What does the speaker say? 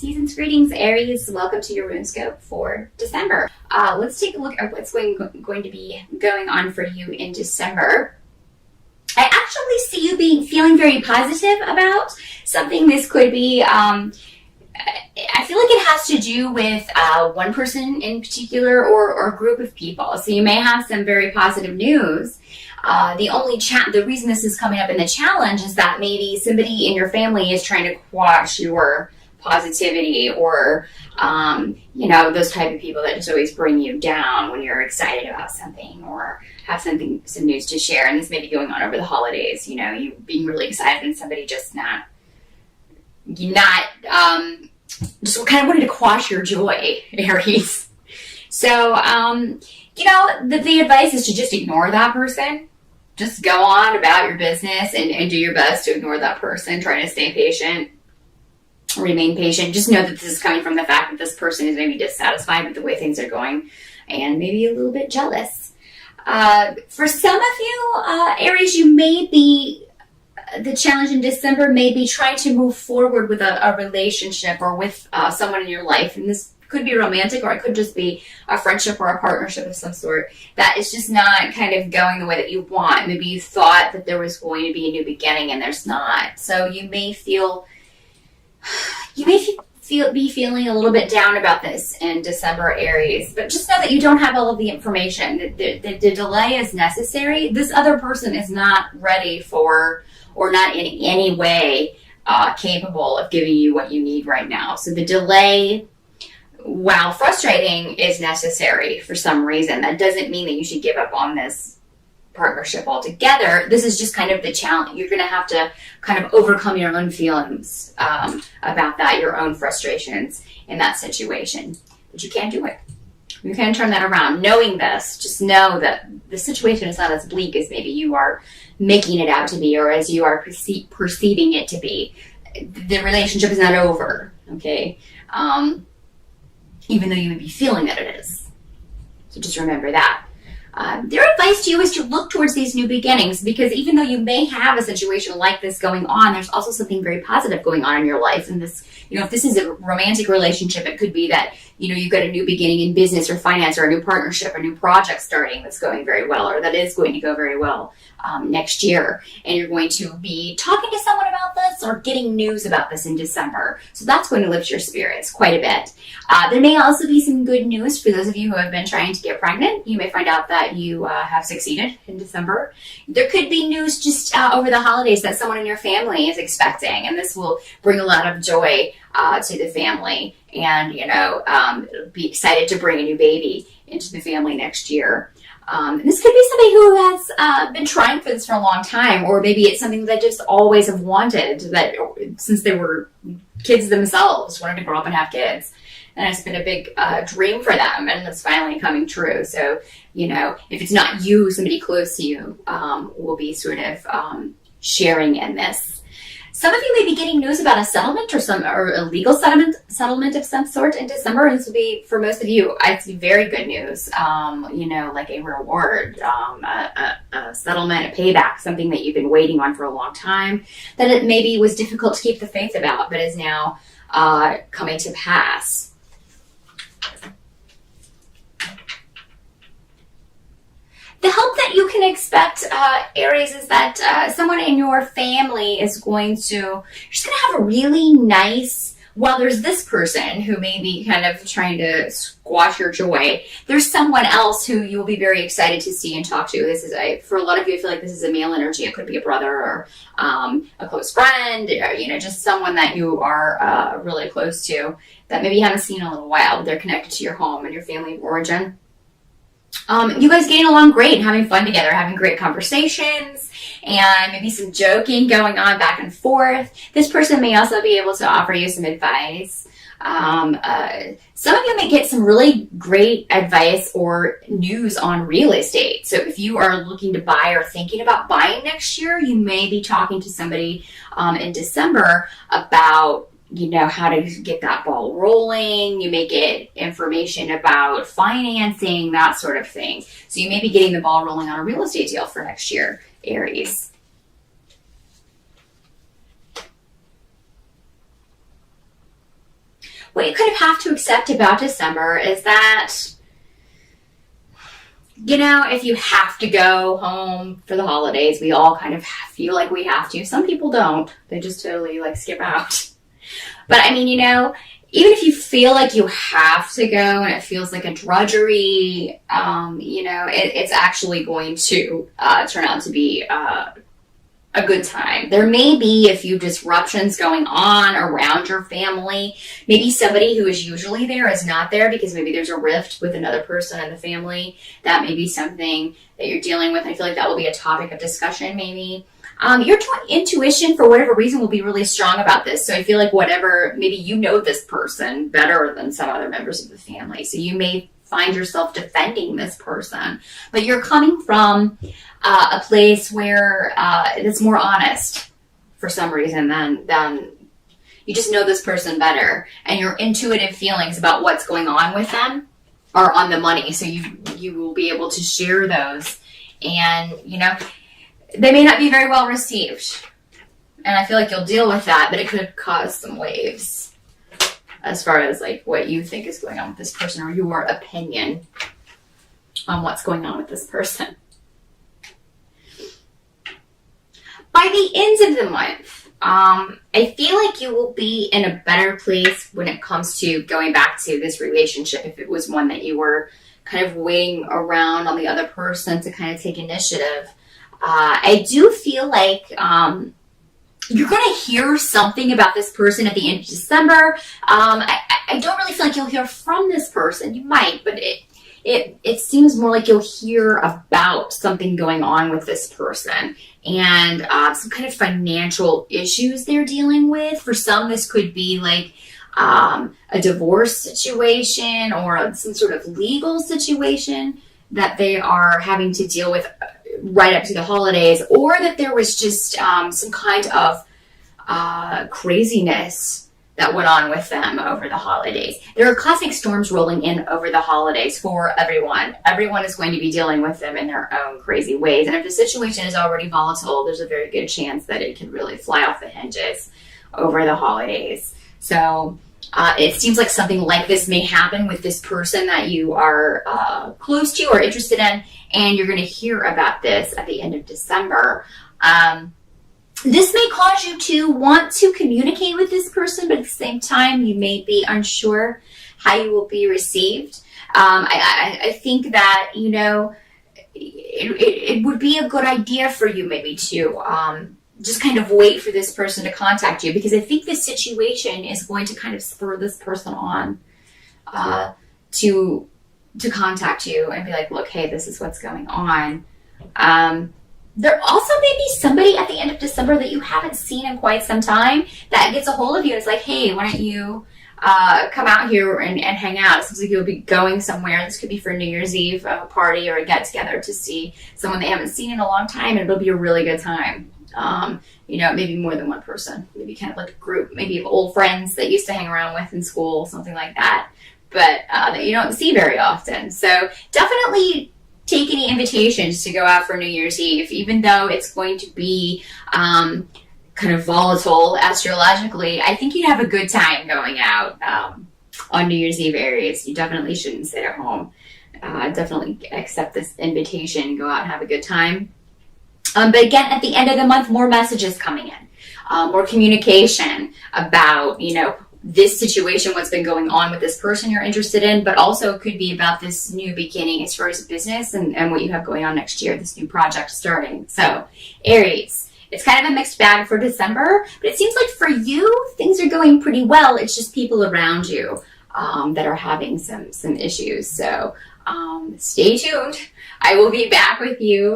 Season's greetings, Aries. Welcome to your RuneScope for December. Let's take a look at what's going to be going on for you in December. I actually see you feeling very positive about something. This could be, I feel like it has to do with one person in particular or a group of people. So you may have some very positive news. The reason this is coming up in the challenge is that maybe somebody in your family is trying to quash your positivity, or those type of people that just always bring you down when you're excited about something or have some news to share. And this may be going on over the holidays, you being really excited and somebody just just kind of wanting to quash your joy, Aries. So the advice is to just ignore that person. Just go on about your business and do your best to ignore that person. Try to stay patient. Remain patient. Just know that this is coming from the fact that this person is maybe dissatisfied with the way things are going and maybe a little bit jealous. For some of you, Aries, the challenge in December may be trying to move forward with a relationship or with someone in your life. And this could be romantic, or it could just be a friendship or a partnership of some sort that is just not kind of going the way that you want. Maybe you thought that there was going to be a new beginning and there's not. So you may be feeling a little bit down about this in December, Aries, but just know that you don't have all of the information. The delay is necessary. This other person is not ready for, or not in any way capable of giving you what you need right now. So the delay, while frustrating, is necessary for some reason. That doesn't mean that you should give up on this partnership altogether. This is just kind of the challenge. You're going to have to kind of overcome your own feelings about that, your own frustrations in that situation. But you can't do it. You can't turn that around. Knowing this, just know that the situation is not as bleak as maybe you are making it out to be, or as you are perceiving it to be. The relationship is not over, okay? Even though you may be feeling that it is. So just remember that. Their advice to you is to look towards these new beginnings, because even though you may have a situation like this going on, there's also something very positive going on in your life. And this, if this is a romantic relationship, it could be that, you've got a new beginning in business or finance, or a new partnership, a new project starting that's going very well, or that is going to go very well next year. And you're going to be talking to someone about this or getting news about this in December. So that's going to lift your spirits quite a bit. There may also be some good news for those of you who have been trying to get pregnant. You may find out that you have succeeded in December. There could be news just over the holidays that someone in your family is expecting, and this will bring a lot of joy to the family, and be excited to bring a new baby into the family next year. This could be somebody who has been trying for this for a long time, or maybe it's something that they just always have wanted, that since they were kids themselves, wanted to grow up and have kids. And it's been a big dream for them, and it's finally coming true. So, if it's not you, somebody close to you will be sort of sharing in this. Some of you may be getting news about a settlement or a legal settlement of some sort in December. And this will be, for most of you, I see very good news, like a reward, a settlement, a payback, something that you've been waiting on for a long time, that it maybe was difficult to keep the faith about, but is now coming to pass. The help that you can expect, Aries, is that someone in your family is just going to have a really nice, while there's this person who may be kind of trying to squash your joy, there's someone else who you will be very excited to see and talk to. This is for a lot of you, I feel like this is a male energy. It could be a brother or a close friend, or, just someone that you are really close to that maybe you haven't seen in a little while, but they're connected to your home and your family of origin. You guys getting along great and having fun together, having great conversations, and maybe some joking going on back and forth. This person may also be able to offer you some advice. Some of you may get some really great advice or news on real estate. So if you are looking to buy or thinking about buying next year, you may be talking to somebody in December about how to get that ball rolling. You may get information about financing, that sort of thing. So you may be getting the ball rolling on a real estate deal for next year, Aries. what you kind of have to accept about December is that, you know, if you have to go home for the holidays, we all kind of feel like we have to. Some people don't. They just totally like skip out. But I mean, you know, even if you feel like you have to go and it feels like a drudgery, you know, it's actually going to turn out to be a good time. There may be a few disruptions going on around your family. Maybe somebody who is usually there is not there because maybe there's a rift with another person in the family. That may be something that you're dealing with. I feel like that will be a topic of discussion maybe. Your intuition, for whatever reason, will be really strong about this. So I feel like maybe you know this person better than some other members of the family. So you may find yourself defending this person, but you're coming from a place where it's more honest for some reason than you just know this person better, and your intuitive feelings about what's going on with them are on the money. So you will be able to share those, and you know, they may not be very well received, and I feel like you'll deal with that, but it could cause some waves as far as like what you think is going on with this person or your opinion on what's going on with this person. By the end of the month, I feel like you will be in a better place when it comes to going back to this relationship. If it was one that you were kind of waiting around on the other person to kind of take initiative, I do feel like you're going to hear something about this person at the end of December. I don't really feel like you'll hear from this person. You might, but it seems more like you'll hear about something going on with this person and some kind of financial issues they're dealing with. For some, this could be like a divorce situation or some sort of legal situation that they are having to deal with right up to the holidays, or that there was just some kind of craziness that went on with them over the holidays. There are cosmic storms rolling in over the holidays for everyone. Everyone is going to be dealing with them in their own crazy ways. And if the situation is already volatile, there's a very good chance that it can really fly off the hinges over the holidays. So it seems like something like this may happen with this person that you are close to or interested in, and you're going to hear about this at the end of December. This may cause you to want to communicate with this person, but at the same time, you may be unsure how you will be received. I think that, you know, it would be a good idea for you maybe to just kind of wait for this person to contact you, because I think this situation is going to kind of spur this person on to contact you and be like, look, hey, this is what's going on. There also may be somebody at the end of December that you haven't seen in quite some time that gets a hold of you and is like, hey, why don't you come out here and hang out? It seems like you'll be going somewhere. This could be for New Year's Eve, a party or a get-together to see someone they haven't seen in a long time, and it'll be a really good time. You know, maybe more than one person, maybe kind of like a group, maybe of old friends that you used to hang around with in school, something like that, but that you don't see very often. So definitely take any invitations to go out for New Year's Eve, even though it's going to be kind of volatile astrologically. I think you'd have a good time going out on New Year's Eve, Aries. You definitely shouldn't sit at home. Definitely accept this invitation, go out and have a good time. But again, at the end of the month, more messages coming in, more communication about, you know, this situation, what's been going on with this person you're interested in, but also it could be about this new beginning as far as business and what you have going on next year, this new project starting. So, Aries, it's kind of a mixed bag for December, but it seems like for you, things are going pretty well. It's just people around you that are having some issues. So, stay tuned. I will be back with you